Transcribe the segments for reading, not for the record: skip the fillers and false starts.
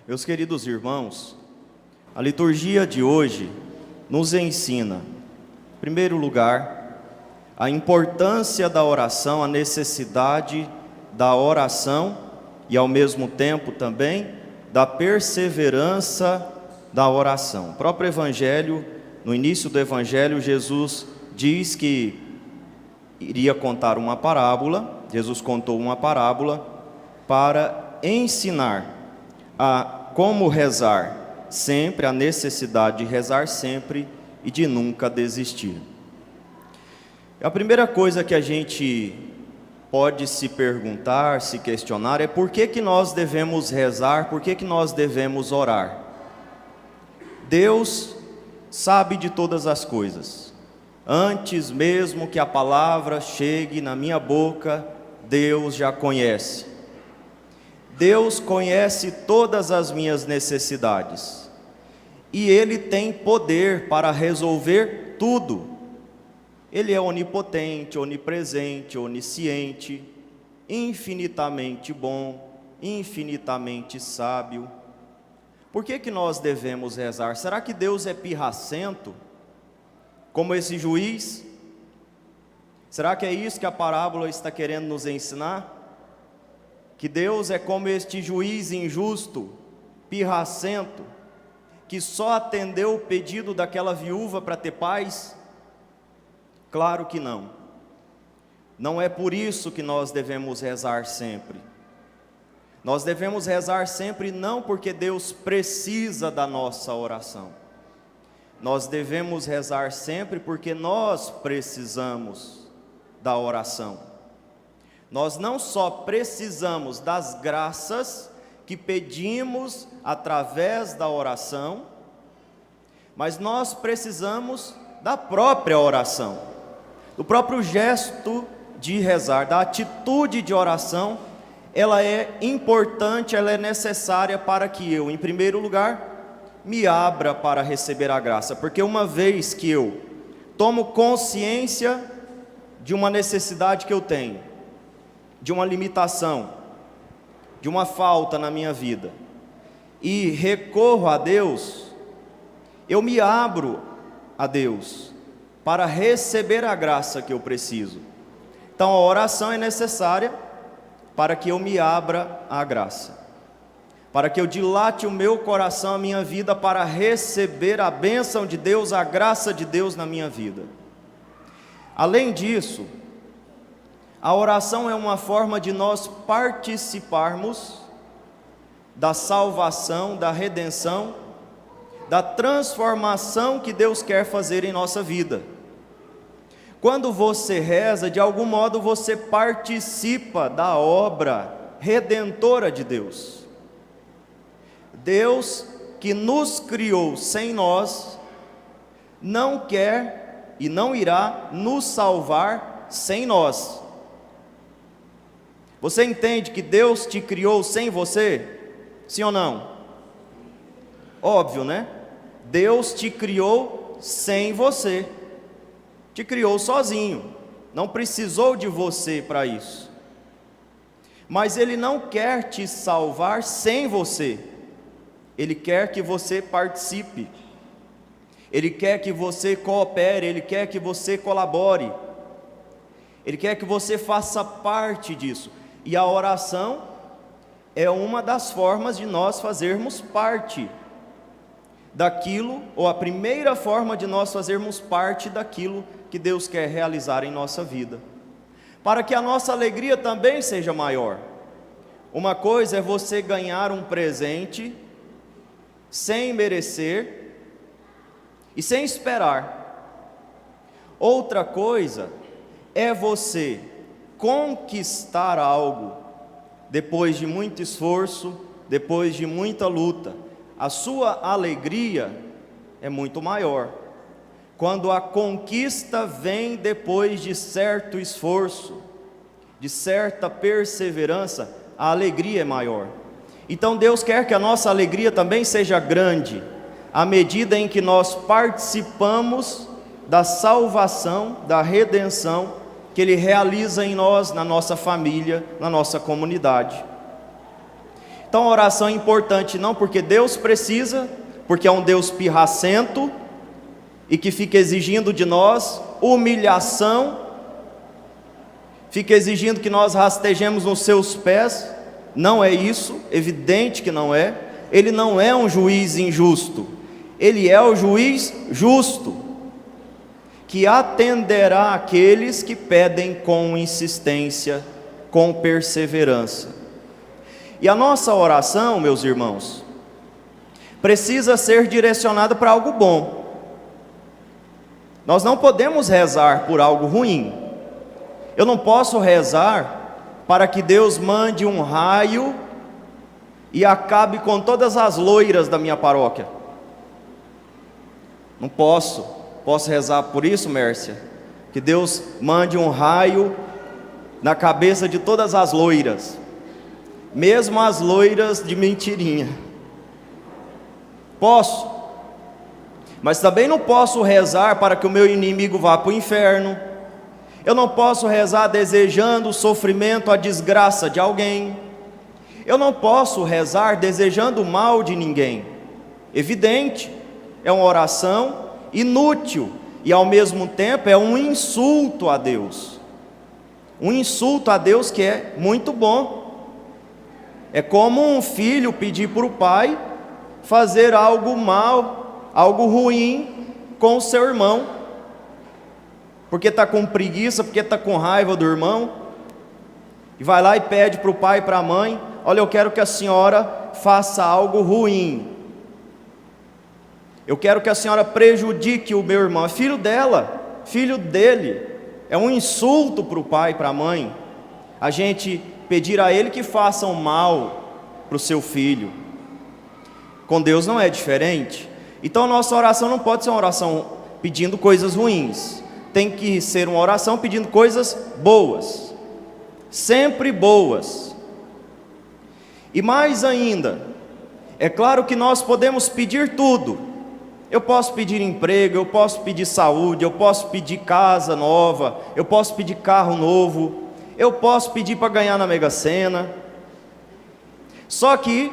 Meus queridos irmãos, a liturgia de hoje nos ensina, em primeiro lugar, a importância da oração, a necessidade da oração e, ao mesmo tempo, também da perseverança da oração. O próprio Evangelho, no início do Evangelho, Jesus diz que iria contar uma parábola. Jesus contou uma parábola para ensinar a como rezar sempre, a necessidade de rezar sempre e de nunca desistir. A primeira coisa que a gente pode se perguntar, se questionar, é por que nós devemos rezar, por que nós devemos orar? Deus sabe de todas as coisas. Antes mesmo que a palavra chegue na minha boca, Deus já conhece. Deus conhece todas as minhas necessidades. E Ele tem poder para resolver tudo. Ele é onipotente, onipresente, onisciente, infinitamente bom, infinitamente sábio. Por que nós devemos rezar? Será que Deus é pirracento, como esse juiz? Será que é isso que a parábola está querendo nos ensinar? Que Deus é como este juiz injusto, pirracento, que só atendeu o pedido daquela viúva para ter paz? Claro que não. Não é por isso que nós devemos rezar sempre. Nós devemos rezar sempre não porque Deus precisa da nossa oração. Nós devemos rezar sempre porque nós precisamos da oração. Nós não só precisamos das graças que pedimos através da oração, mas nós precisamos da própria oração, do próprio gesto de rezar, da atitude de oração. Ela é importante, ela é necessária para que eu, em primeiro lugar, me abra para receber a graça, porque uma vez que eu tomo consciência de uma necessidade que eu tenho, de uma limitação, de uma falta na minha vida, e recorro a Deus, eu me abro a Deus para receber a graça que eu preciso. Então a oração é necessária para que eu me abra à graça, para que eu dilate o meu coração, a minha vida, para receber a bênção de Deus, a graça de Deus na minha vida. Além disso, a oração é uma forma de nós participarmos da salvação, da redenção, da transformação que Deus quer fazer em nossa vida. Quando você reza, de algum modo você participa da obra redentora de Deus. Deus que nos criou sem nós, não quer e não irá nos salvar sem nós. Você entende que Deus te criou sem você? Sim ou não? Óbvio, né? Deus te criou sem você. Te criou sozinho. Não precisou de você para isso. Mas Ele não quer te salvar sem você. Ele quer que você participe. Ele quer que você coopere. Ele quer que você colabore. Ele quer que você faça parte disso. E a oração é uma das formas de nós fazermos parte daquilo, ou a primeira forma de nós fazermos parte daquilo que Deus quer realizar em nossa vida, para que a nossa alegria também seja maior. Uma coisa é você ganhar um presente sem merecer e sem esperar. Outra coisa é você conquistar algo depois de muito esforço, depois de muita luta. A sua alegria é muito maior quando a conquista vem depois de certo esforço, de certa perseverança. A alegria é maior. Então Deus quer que a nossa alegria também seja grande, à medida em que nós participamos da salvação, da redenção que Ele realiza em nós, na nossa família, na nossa comunidade. Então a oração é importante não porque Deus precisa, porque é um Deus pirracento e que fica exigindo de nós humilhação, fica exigindo que nós rastejemos nos seus pés. Não é isso, evidente que não é. Ele não é um juiz injusto, ele é o juiz justo, que atenderá aqueles que pedem com insistência, com perseverança. E a nossa oração, meus irmãos, precisa ser direcionada para algo bom. Nós não podemos rezar por algo ruim. Eu não posso rezar para que Deus mande um raio e acabe com todas as loiras da minha paróquia. Não posso. Posso rezar por isso, Mércia? Que Deus mande um raio na cabeça de todas as loiras, mesmo as loiras de mentirinha. Posso. Mas também não posso rezar para que o meu inimigo vá para o inferno. Eu não posso rezar desejando o sofrimento, a desgraça de alguém. Eu não posso rezar desejando o mal de ninguém. Evidente, é uma oração inútil e ao mesmo tempo é um insulto a Deus. Um insulto a Deus que é muito bom. É como um filho pedir para o pai fazer algo mal, algo ruim com o seu irmão, porque está com preguiça, porque está com raiva do irmão, e vai lá e pede para o pai e para a mãe: olha, eu quero que a senhora faça algo ruim, eu quero que a senhora prejudique o meu irmão. É filho dela, filho dele. É um insulto para o pai e para a mãe a gente pedir a ele que faça um mal para o seu filho. Com Deus não é diferente. Então a nossa oração não pode ser uma oração pedindo coisas ruins, tem que ser uma oração pedindo coisas boas, sempre boas. E mais ainda, é claro que nós podemos pedir tudo. Eu posso pedir emprego, eu posso pedir saúde, eu posso pedir casa nova, eu posso pedir carro novo, eu posso pedir para ganhar na Mega Sena. Só que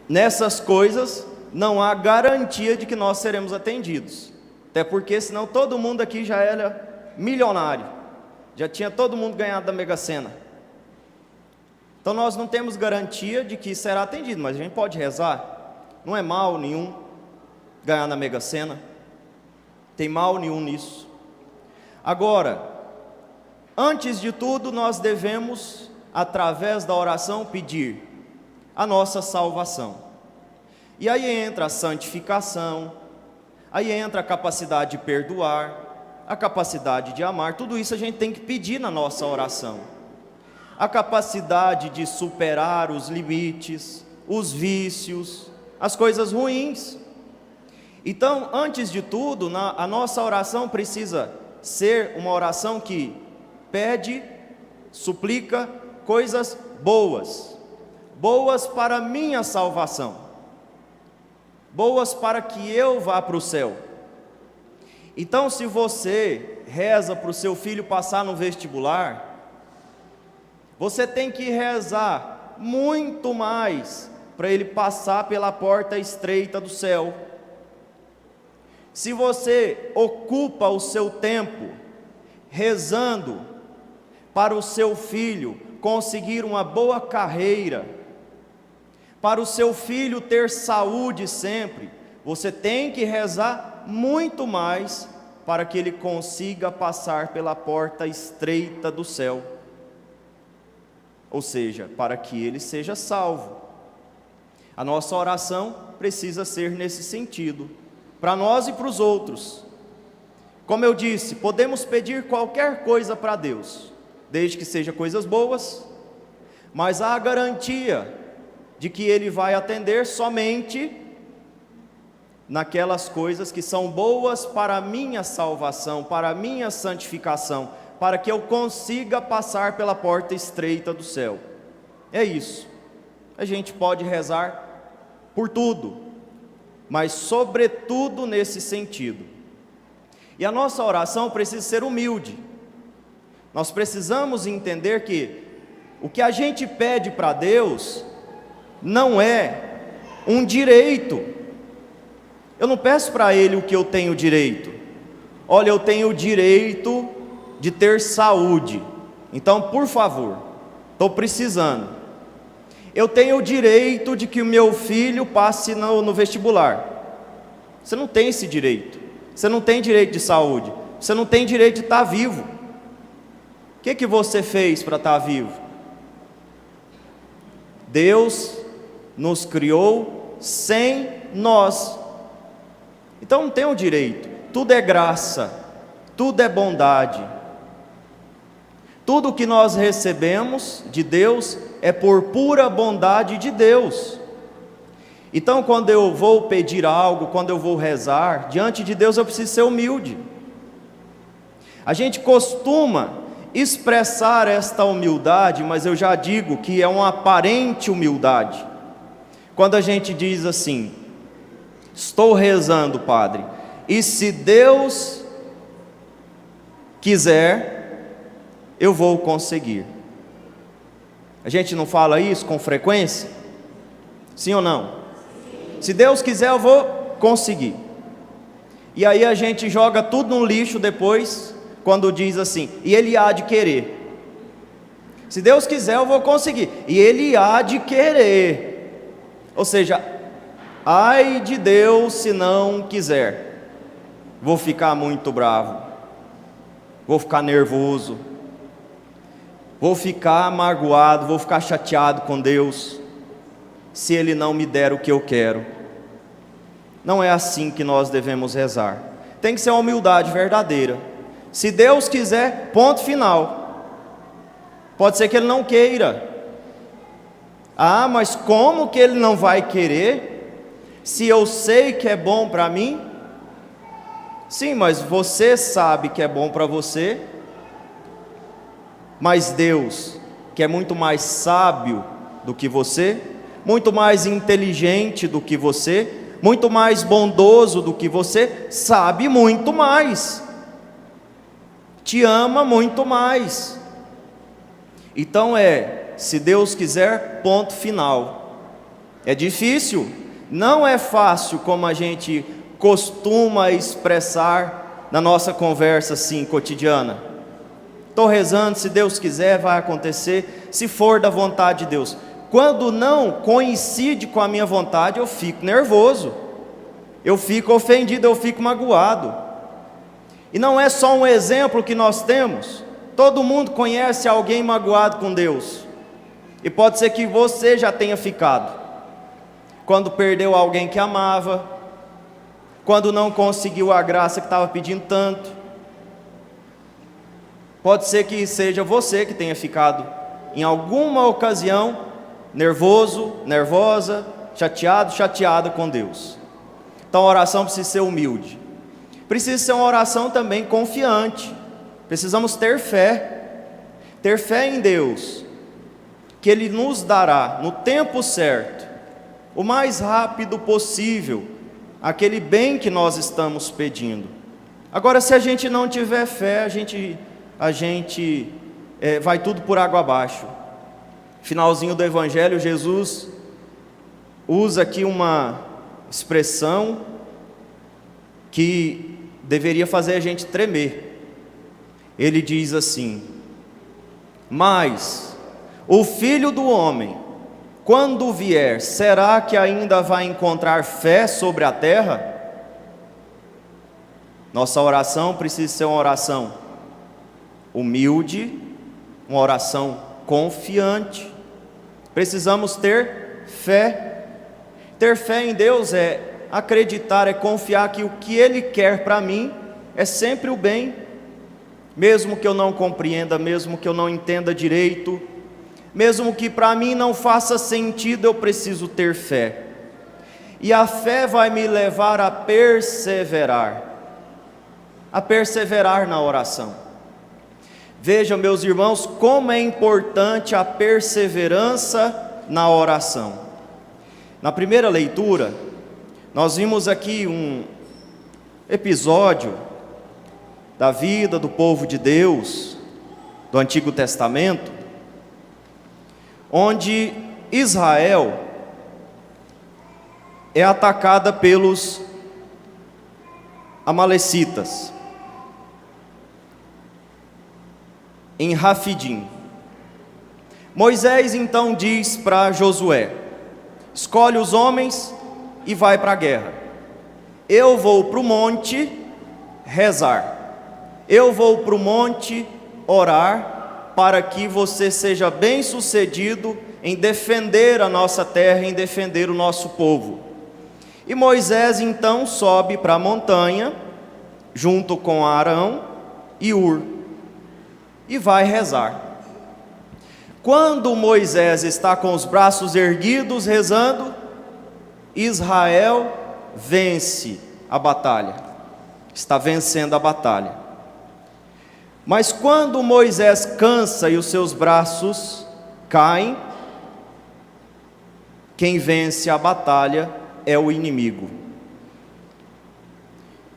nessas coisas não há garantia de que nós seremos atendidos. Até porque senão todo mundo aqui já era milionário, já tinha todo mundo ganhado da Mega Sena. Então nós não temos garantia de que será atendido, mas a gente pode rezar. Não é mal nenhum ganhar na Mega Sena, tem mal nenhum nisso. Agora, antes de tudo, nós devemos, através da oração, pedir a nossa salvação. E aí entra a santificação, aí entra a capacidade de perdoar, a capacidade de amar. Tudo isso a gente tem que pedir na nossa oração. A capacidade de superar os limites, os vícios, as coisas ruins. Então, antes de tudo, a nossa oração precisa ser uma oração que pede, suplica coisas boas, boas para a minha salvação, boas para que eu vá para o céu. Então, se você reza para o seu filho passar no vestibular, você tem que rezar muito mais para ele passar pela porta estreita do céu. Se você ocupa o seu tempo rezando para o seu filho conseguir uma boa carreira, para o seu filho ter saúde sempre, você tem que rezar muito mais para que ele consiga passar pela porta estreita do céu. Ou seja, para que ele seja salvo. A nossa oração precisa ser nesse sentido, para nós e para os outros. Como eu disse, podemos pedir qualquer coisa para Deus, desde que seja coisas boas, mas há a garantia de que Ele vai atender somente naquelas coisas que são boas para a minha salvação, para a minha santificação, para que eu consiga passar pela porta estreita do céu. É isso. A gente pode rezar por tudo, mas sobretudo nesse sentido. E a nossa oração precisa ser humilde. Nós precisamos entender que o que a gente pede para Deus não é um direito. Eu não peço para Ele o que eu tenho direito. Olha, eu tenho o direito de ter saúde, então, por favor, estou precisando. Eu tenho o direito de que o meu filho passe no vestibular. Você não tem esse direito. Você não tem direito de saúde. Você não tem direito de estar vivo. O que você fez para estar vivo? Deus nos criou sem nós. Então não tem o direito. Tudo é graça, tudo é bondade. Tudo que nós recebemos de Deus é por pura bondade de Deus. Então, quando eu vou pedir algo, quando eu vou rezar, diante de Deus eu preciso ser humilde. A gente costuma expressar esta humildade, mas eu já digo que é uma aparente humildade. Quando a gente diz assim: estou rezando, Padre, e se Deus quiser, eu vou conseguir. A gente não fala isso com frequência? Sim ou não? Se Deus quiser, eu vou conseguir. E aí a gente joga tudo no lixo depois, quando diz assim: e Ele há de querer. Se Deus quiser, eu vou conseguir. E Ele há de querer. Ou seja, ai de Deus se não quiser. Vou ficar muito bravo, vou ficar nervoso, vou ficar magoado, vou ficar chateado com Deus, se Ele não me der o que eu quero. Não é assim que nós devemos rezar. Tem que ser uma humildade verdadeira. Se Deus quiser, ponto final. Pode ser que Ele não queira. Ah, mas como que Ele não vai querer, se eu sei que é bom para mim? Sim, mas você sabe que é bom para você, mas Deus, que é muito mais sábio do que você, muito mais inteligente do que você, muito mais bondoso do que você, sabe muito mais, te ama muito mais. Então se Deus quiser, ponto final. É difícil, não é fácil como a gente costuma expressar na nossa conversa assim, cotidiana. Estou rezando, se Deus quiser vai acontecer, se for da vontade de Deus. Quando não coincide com a minha vontade, eu fico nervoso, eu fico ofendido, eu fico magoado. E não é só um exemplo que nós temos, todo mundo conhece alguém magoado com Deus, e pode ser que você já tenha ficado, quando perdeu alguém que amava, quando não conseguiu a graça que estava pedindo tanto. Pode ser que seja você que tenha ficado em alguma ocasião nervoso, nervosa, chateado, chateada com Deus. Então a oração precisa ser humilde, precisa ser uma oração também confiante. Precisamos ter fé em Deus, que Ele nos dará no tempo certo, o mais rápido possível, aquele bem que nós estamos pedindo. Agora, se a gente não tiver fé, a gente vai tudo por água abaixo. Finalzinho do Evangelho, Jesus usa aqui uma expressão que deveria fazer a gente tremer. Ele diz assim: mas o Filho do Homem, quando vier, será que ainda vai encontrar fé sobre a terra? Nossa oração precisa ser uma oração humilde, uma oração confiante. Precisamos ter fé. Ter fé em Deus é acreditar, é confiar que o que Ele quer para mim é sempre o bem, mesmo que eu não compreenda, mesmo que eu não entenda direito, mesmo que para mim não faça sentido, eu preciso ter fé. E a fé vai me levar a perseverar na oração. Vejam, meus irmãos, como é importante a perseverança na oração. Na primeira leitura, nós vimos aqui um episódio da vida do povo de Deus, do Antigo Testamento, onde Israel é atacada pelos amalecitas, em Rafidim. Moisés então diz para Josué: escolhe os homens e vai para a guerra. Eu vou para o monte rezar, eu vou para o monte orar, para que você seja bem sucedido em defender a nossa terra, em defender o nosso povo. E Moisés então sobe para a montanha, junto com Arão e Hur, e vai rezar. Quando Moisés está com os braços erguidos rezando, Israel vence a batalha, está vencendo a batalha. Mas quando Moisés cansa e os seus braços caem, quem vence a batalha é o inimigo.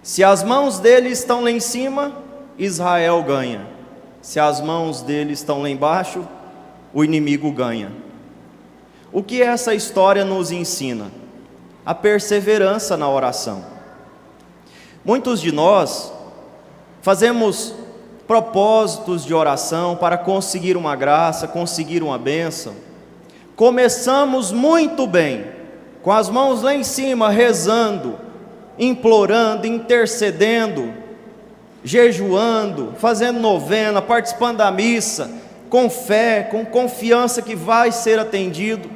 Se as mãos dele estão lá em cima, Israel ganha. Se as mãos dele estão lá embaixo, o inimigo ganha. O que essa história nos ensina? A perseverança na oração. Muitos de nós fazemos propósitos de oração para conseguir uma graça, conseguir uma bênção. Começamos muito bem, com as mãos lá em cima, rezando, implorando, intercedendo, jejuando, fazendo novena, participando da missa, com fé, com confiança que vai ser atendido.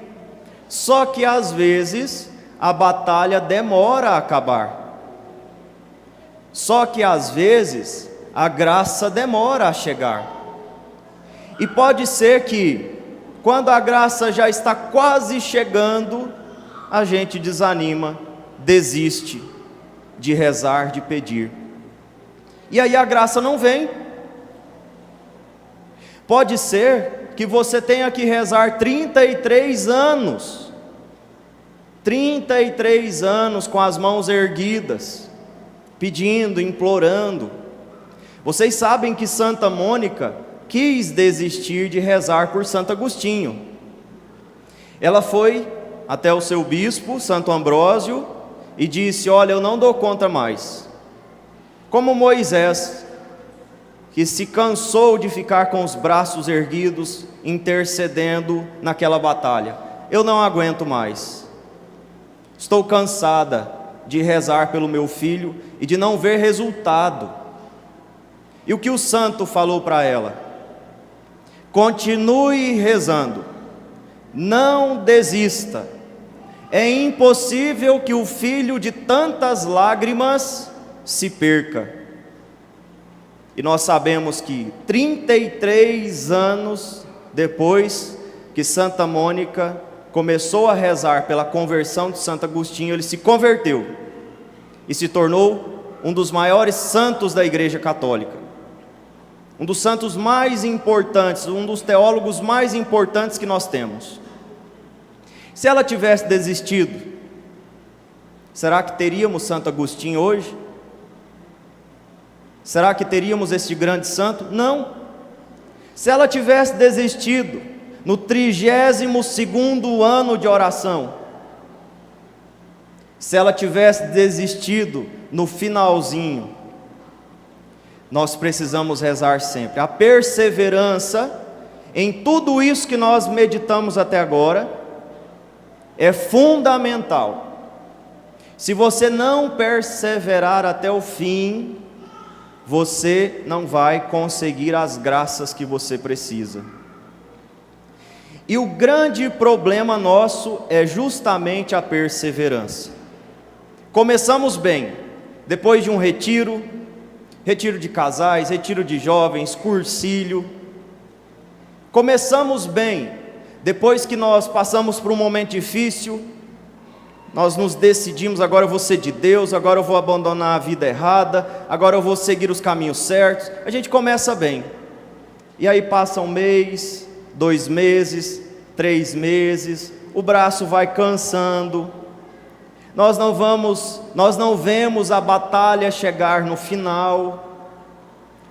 Só que às vezes a batalha demora a acabar. Só que às vezes a graça demora a chegar. E pode ser que, quando a graça já está quase chegando, a gente desanima, desiste de rezar, de pedir. E aí a graça não vem. Pode ser que você tenha que rezar 33 anos. 33 anos com as mãos erguidas, pedindo, implorando. Vocês sabem que Santa Mônica quis desistir de rezar por Santo Agostinho. Ela foi até o seu bispo, Santo Ambrósio, e disse: olha, eu não dou conta mais. Como Moisés, que se cansou de ficar com os braços erguidos, intercedendo naquela batalha. Eu não aguento mais. Estou cansada de rezar pelo meu filho e de não ver resultado. E o que o santo falou para ela? Continue rezando, não desista. É impossível que o filho de tantas lágrimas se perca. E nós sabemos que 33 anos depois que Santa Mônica começou a rezar pela conversão de Santo Agostinho, ele se converteu e se tornou um dos maiores santos da Igreja Católica, um dos santos mais importantes, um dos teólogos mais importantes que nós temos. Se ela tivesse desistido, será que teríamos Santo Agostinho hoje? Será que teríamos este grande santo? Não. Se ela tivesse desistido no 32º ano de oração, se ela tivesse desistido no finalzinho, nós precisamos rezar sempre. A perseverança em tudo isso que nós meditamos até agora é fundamental. Se você não perseverar até o fim, você não vai conseguir as graças que você precisa. E o grande problema nosso é justamente a perseverança. Começamos bem, depois de um retiro de casais, retiro de jovens, cursilho. Começamos bem, depois que nós passamos por um momento difícil, nós nos decidimos: agora eu vou ser de Deus, agora eu vou abandonar a vida errada, agora eu vou seguir os caminhos certos. A gente começa bem, e aí passa um mês, 2 meses, 3 meses, o braço vai cansando, nós não vemos a batalha chegar no final,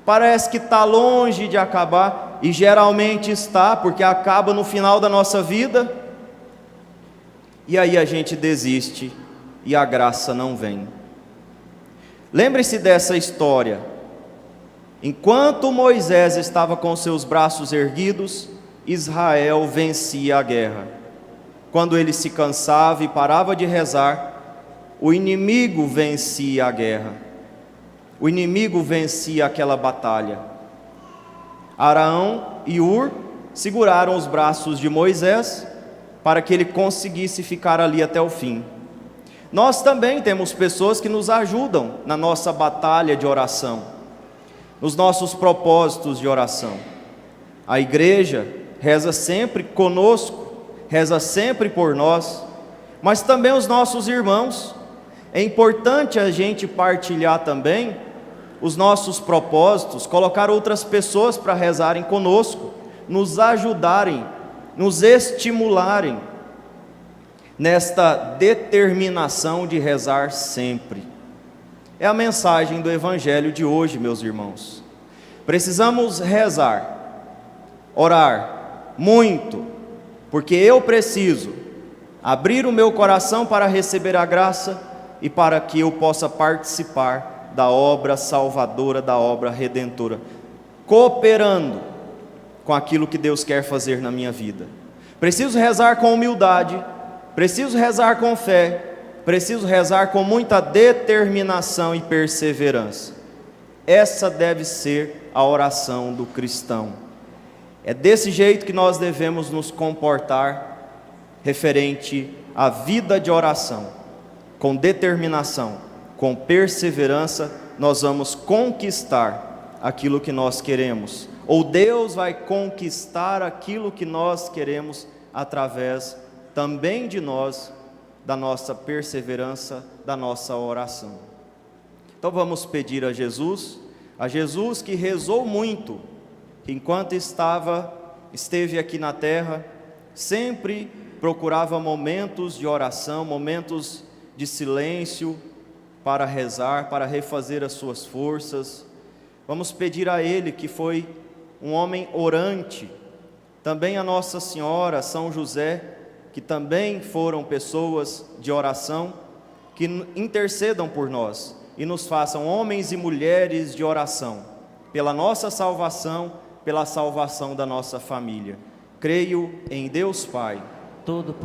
parece que está longe de acabar, e geralmente está, porque acaba no final da nossa vida, e aí a gente desiste e a graça não vem. Lembre-se dessa história. Enquanto Moisés estava com seus braços erguidos, Israel vencia a guerra. Quando ele se cansava e parava de rezar, o inimigo vencia a guerra. O inimigo vencia aquela batalha. Araão e Hur seguraram os braços de Moisés para que ele conseguisse ficar ali até o fim. Nós também temos pessoas que nos ajudam na nossa batalha de oração, nos nossos propósitos de oração. A igreja reza sempre conosco, reza sempre por nós, mas também os nossos irmãos. É importante a gente partilhar também os nossos propósitos, colocar outras pessoas para rezarem conosco, nos ajudarem, nos estimularem nesta determinação de rezar sempre. É a mensagem do Evangelho de hoje, meus irmãos. Precisamos rezar, orar muito, porque eu preciso abrir o meu coração para receber a graça e para que eu possa participar da obra salvadora, da obra redentora, cooperando com aquilo que Deus quer fazer na minha vida. Preciso rezar com humildade, preciso rezar com fé, preciso rezar com muita determinação e perseverança. Essa deve ser a oração do cristão. É desse jeito que nós devemos nos comportar referente à vida de oração. Com determinação, com perseverança, nós vamos conquistar aquilo que nós queremos. Ou Deus vai conquistar aquilo que nós queremos através também de nós, da nossa perseverança, da nossa oração. Então vamos pedir a Jesus que rezou muito, que enquanto esteve aqui na terra, sempre procurava momentos de oração, momentos de silêncio para rezar, para refazer as suas forças. Vamos pedir a Ele, que foi um homem orante, também a Nossa Senhora, São José, que também foram pessoas de oração, que intercedam por nós e nos façam homens e mulheres de oração, pela nossa salvação, pela salvação da nossa família. Creio em Deus Pai, Todo-Poderoso.